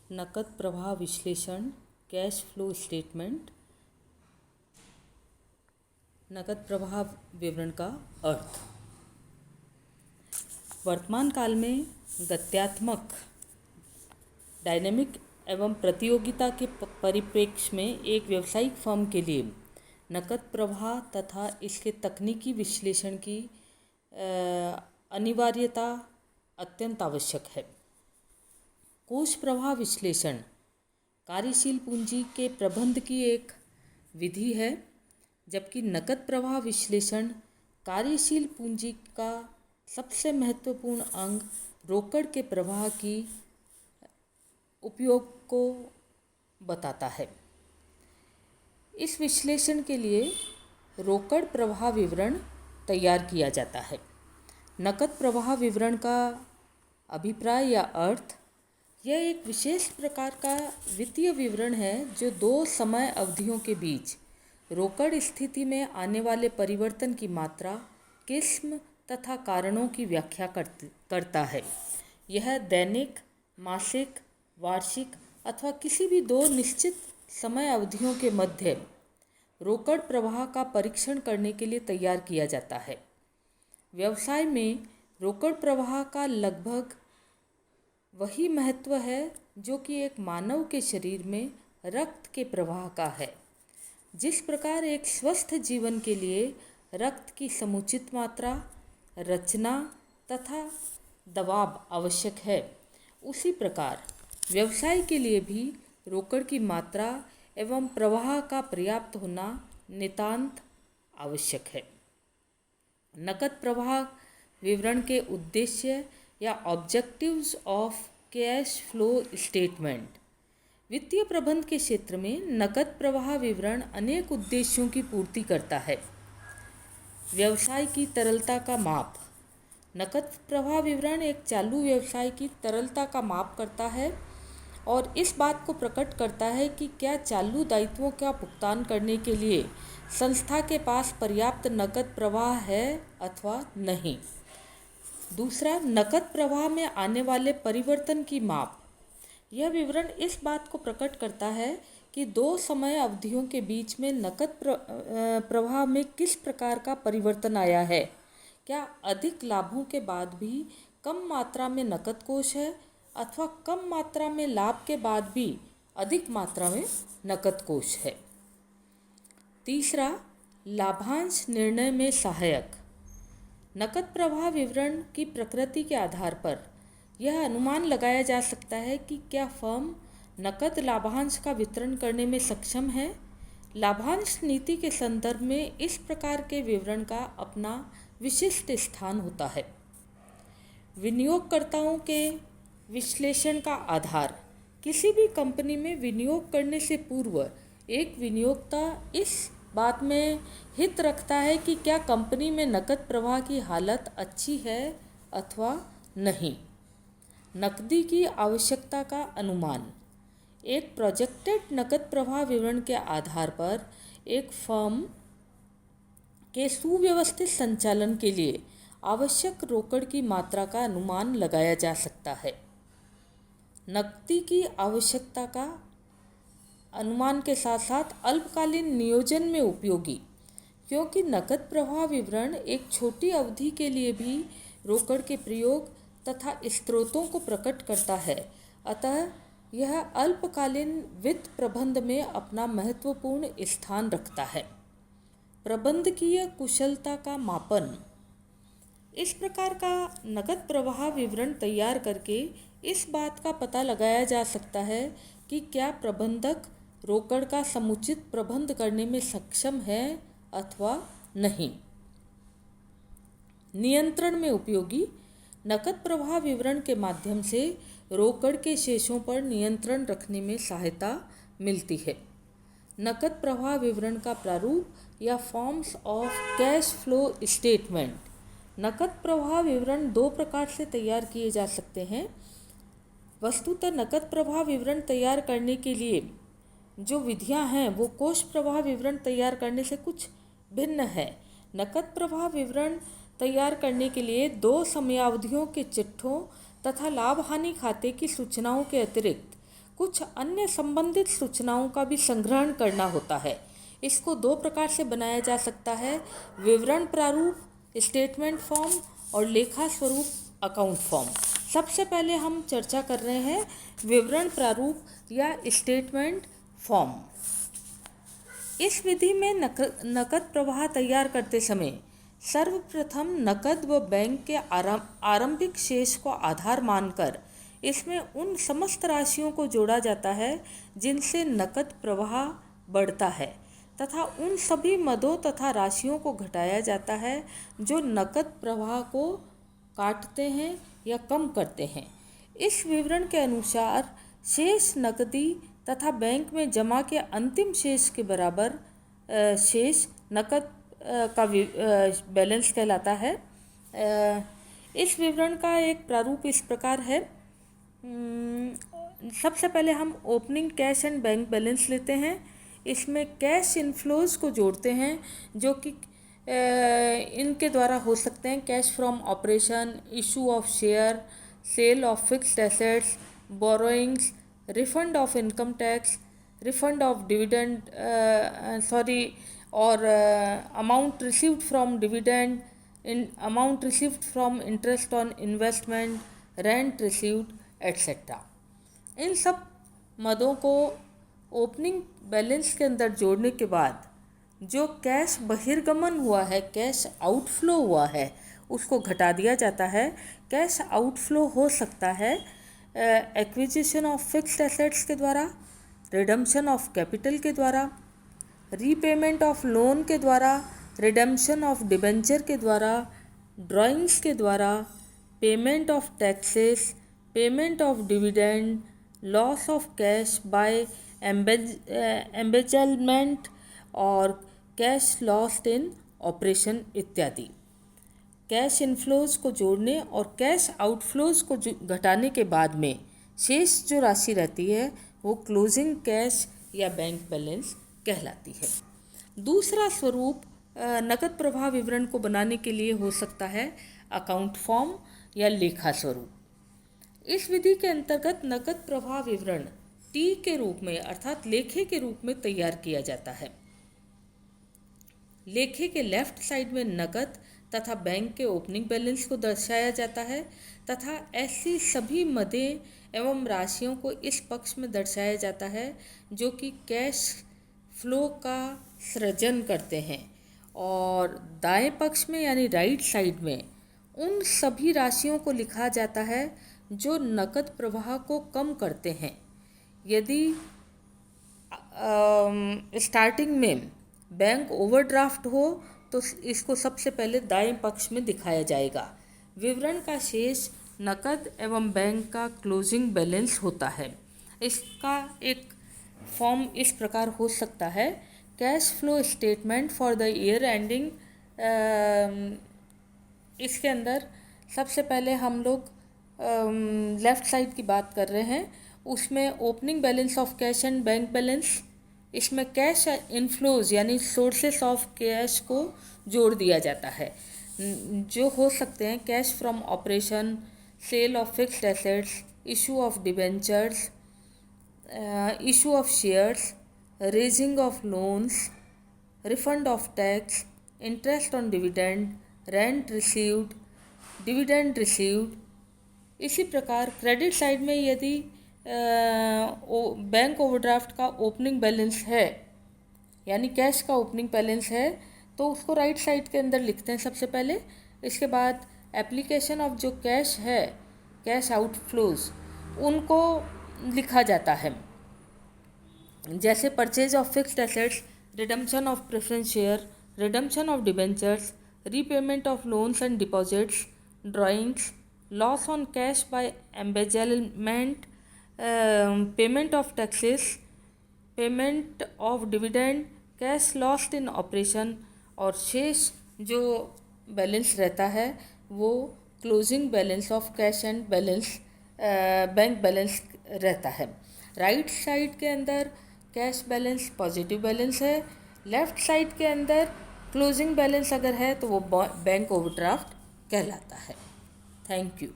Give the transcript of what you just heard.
नकद प्रवाह विश्लेषण, कैश फ्लो स्टेटमेंट। नकद प्रवाह विवरण का अर्थ। वर्तमान काल में गत्यात्मक, डायनेमिक एवं प्रतियोगिता के परिप्रेक्ष्य में एक व्यावसायिक फर्म के लिए नकद प्रवाह तथा इसके तकनीकी विश्लेषण की अनिवार्यता अत्यंत आवश्यक है। कोष प्रवाह विश्लेषण कार्यशील पूंजी के प्रबंध की एक विधि है, जबकि नकद प्रवाह विश्लेषण कार्यशील पूंजी का सबसे महत्वपूर्ण अंग रोकड़ के प्रवाह की उपयोग को बताता है। इस विश्लेषण के लिए रोकड़ प्रवाह विवरण तैयार किया जाता है। नकद प्रवाह विवरण का अभिप्राय या अर्थ, यह एक विशेष प्रकार का वित्तीय विवरण है जो दो समय अवधियों के बीच रोकड़ स्थिति में आने वाले परिवर्तन की मात्रा, किस्म तथा कारणों की व्याख्या करता है। यह दैनिक, मासिक, वार्षिक अथवा किसी भी दो निश्चित समय अवधियों के मध्य रोकड़ प्रवाह का परीक्षण करने के लिए तैयार किया जाता है। व्यवसाय में रोकड़ प्रवाह का लगभग वही महत्व है जो कि एक मानव के शरीर में रक्त के प्रवाह का है। जिस प्रकार एक स्वस्थ जीवन के लिए रक्त की समुचित मात्रा, रचना तथा दबाव आवश्यक है, उसी प्रकार व्यवसाय के लिए भी रोकड़ की मात्रा एवं प्रवाह का पर्याप्त होना नितांत आवश्यक है। नकद प्रवाह विवरण के उद्देश्य या objectives of cash flow statement. वित्तीय प्रबंध के क्षेत्र में नकद प्रवाह विवरण अनेक उद्देश्यों की पूर्ति करता है। व्यवसाय की तरलता का माप। नकद प्रवाह विवरण एक चालू व्यवसाय की तरलता का माप करता है और इस बात को प्रकट करता है कि क्या चालू दायित्वों का भुगतान करने के लिए संस्था के पास पर्याप्त नकद प्रवाह है अथवा नहीं। दूसरा, नकद प्रवाह में आने वाले परिवर्तन की माप। यह विवरण इस बात को प्रकट करता है कि दो समय अवधियों के बीच में नकद प्रवाह में किस प्रकार का परिवर्तन आया है। क्या अधिक लाभों के बाद भी कम मात्रा में नकद कोष है अथवा कम मात्रा में लाभ के बाद भी अधिक मात्रा में नकद कोष है। तीसरा, लाभांश निर्णय में सहायक। नकद प्रवाह विवरण की प्रकृति के आधार पर यह अनुमान लगाया जा सकता है कि क्या फर्म नकद लाभांश का वितरण करने में सक्षम है। लाभांश नीति के संदर्भ में इस प्रकार के विवरण का अपना विशिष्ट स्थान होता है। विनियोगकर्ताओं के विश्लेषण का आधार। किसी भी कंपनी में विनियोग करने से पूर्व एक विनियोक्ता इस बात में हित रखता है कि क्या कंपनी में नकद प्रवाह की हालत अच्छी है अथवा नहीं। नकदी की आवश्यकता का अनुमान। एक प्रोजेक्टेड नकद प्रवाह विवरण के आधार पर एक फर्म के सुव्यवस्थित संचालन के लिए आवश्यक रोकड़ की मात्रा का अनुमान लगाया जा सकता है। नकदी की आवश्यकता का अनुमान के साथ साथ अल्पकालीन नियोजन में उपयोगी, क्योंकि नकद प्रवाह विवरण एक छोटी अवधि के लिए भी रोकड़ के प्रयोग तथा स्रोतों को प्रकट करता है। अतः यह अल्पकालीन वित्त प्रबंध में अपना महत्वपूर्ण स्थान रखता है। प्रबंधकीय कुशलता का मापन। इस प्रकार का नकद प्रवाह विवरण तैयार करके इस बात का पता लगाया जा सकता है कि क्या प्रबंधक रोकड़ का समुचित प्रबंध करने में सक्षम है अथवा नहीं। नियंत्रण में उपयोगी। नकद प्रवाह विवरण के माध्यम से रोकड़ के शेषों पर नियंत्रण रखने में सहायता मिलती है। नकद प्रवाह विवरण का प्रारूप या forms of cash flow statement. नकद प्रवाह विवरण दो प्रकार से तैयार किए जा सकते हैं। वस्तुतः नकद प्रवाह विवरण तैयार करने के लिए जो विधियां हैं वो कोष प्रवाह विवरण तैयार करने से कुछ भिन्न है। नकद प्रवाह विवरण तैयार करने के लिए दो समयावधियों के चिट्ठों तथा लाभ हानि खाते की सूचनाओं के अतिरिक्त कुछ अन्य संबंधित सूचनाओं का भी संग्रहण करना होता है। इसको दो प्रकार से बनाया जा सकता है, विवरण प्रारूप स्टेटमेंट फॉर्म और लेखा स्वरूप अकाउंट फॉर्म। सबसे पहले हम चर्चा कर रहे हैं विवरण प्रारूप या स्टेटमेंट फॉर्म। इस विधि में नकद प्रवाह तैयार करते समय सर्वप्रथम नकद व बैंक के आरंभिक शेष को आधार मानकर इसमें उन समस्त राशियों को जोड़ा जाता है जिनसे नकद प्रवाह बढ़ता है तथा उन सभी मदों तथा राशियों को घटाया जाता है जो नकद प्रवाह को काटते हैं या कम करते हैं। इस विवरण के अनुसार शेष नकदी तथा बैंक में जमा के अंतिम शेष के बराबर शेष नकद का बैलेंस कहलाता है। इस विवरण का एक प्रारूप इस प्रकार है। सबसे पहले हम opening cash and bank balance लेते हैं। इसमें कैश इनफ्लोज को जोड़ते हैं जो कि इनके द्वारा हो सकते हैं cash from operation, issue of share, sale of fixed assets, borrowings, refund of income tax, refund of dividend और amount received from dividend, amount received from interest on investment, rent received etcetera. इन सब मदों को opening balance के अंदर जोड़ने के बाद जो कैश बहिर्गमन हुआ है, कैश आउटफ्लो हुआ है, उसको घटा दिया जाता है। कैश आउटफ्लो हो सकता है एक्विजिशन ऑफ फिक्स्ड एसेट्स के द्वारा, रिडम्पशन ऑफ कैपिटल के द्वारा, रीपेमेंट ऑफ लोन के द्वारा, रिडम्पशन ऑफ डिबेंचर के द्वारा, ड्राइंग्स के द्वारा, payment of taxes, payment of dividend, loss of cash by embezzlement और कैश लॉस्ट इन ऑपरेशन इत्यादि। कैश इनफ्लोज को जोड़ने और कैश आउटफ्लोज को घटाने के बाद में शेष जो राशि रहती है वो क्लोजिंग कैश या बैंक बैलेंस कहलाती है। दूसरा स्वरूप नकद प्रवाह विवरण को बनाने के लिए हो सकता है अकाउंट फॉर्म या लेखा स्वरूप। इस विधि के अंतर्गत नकद प्रवाह विवरण टी के रूप में अर्थात लेखे के रूप में तैयार किया जाता है। लेखे के लेफ्ट साइड में नकद तथा बैंक के ओपनिंग बैलेंस को दर्शाया जाता है तथा ऐसी सभी मदें एवं राशियों को इस पक्ष में दर्शाया जाता है जो कि कैश फ्लो का सृजन करते हैं, और दाएं पक्ष में यानी राइट साइड में उन सभी राशियों को लिखा जाता है जो नकद प्रवाह को कम करते हैं। यदि स्टार्टिंग में बैंक ओवरड्राफ्ट हो तो इसको सबसे पहले दाएं पक्ष में दिखाया जाएगा। विवरण का शेष नकद एवं बैंक का क्लोजिंग बैलेंस होता है। इसका एक फॉर्म इस प्रकार हो सकता है, cash flow statement for the year ending. इसके अंदर सबसे पहले हम लोग लेफ़्ट साइड की बात कर रहे हैं, उसमें opening balance of cash and bank balance, इसमें कैश इनफ्लोज यानी सोर्सेस ऑफ कैश को जोड़ दिया जाता है जो हो सकते हैं cash from operation, sale of fixed assets, issue of debentures, issue of shares, raising of loans, refund of tax, interest on dividend, rent received, dividend received। इसी प्रकार क्रेडिट साइड में यदि बैंक ओवरड्राफ्ट का ओपनिंग बैलेंस है यानी cash का opening balance है तो उसको राइट साइड के अंदर लिखते हैं सबसे पहले। इसके बाद एप्लीकेशन ऑफ जो कैश है, कैश आउटफ्लोज, उनको लिखा जाता है, जैसे purchase of fixed assets, redemption of preference share, redemption of debentures, repayment of loans and deposits, drawings, loss on cash by embezzlement, payment of taxes, payment of dividend, cash lost in operation, और शेष जो balance रहता है वो closing balance of cash and balance bank balance रहता है। Right side के अंदर कैश बैलेंस पॉजिटिव बैलेंस है, लेफ़्ट साइड के अंदर क्लोजिंग बैलेंस अगर है तो वो बैंक ओवरड्राफ्ट कहलाता है। Thank you.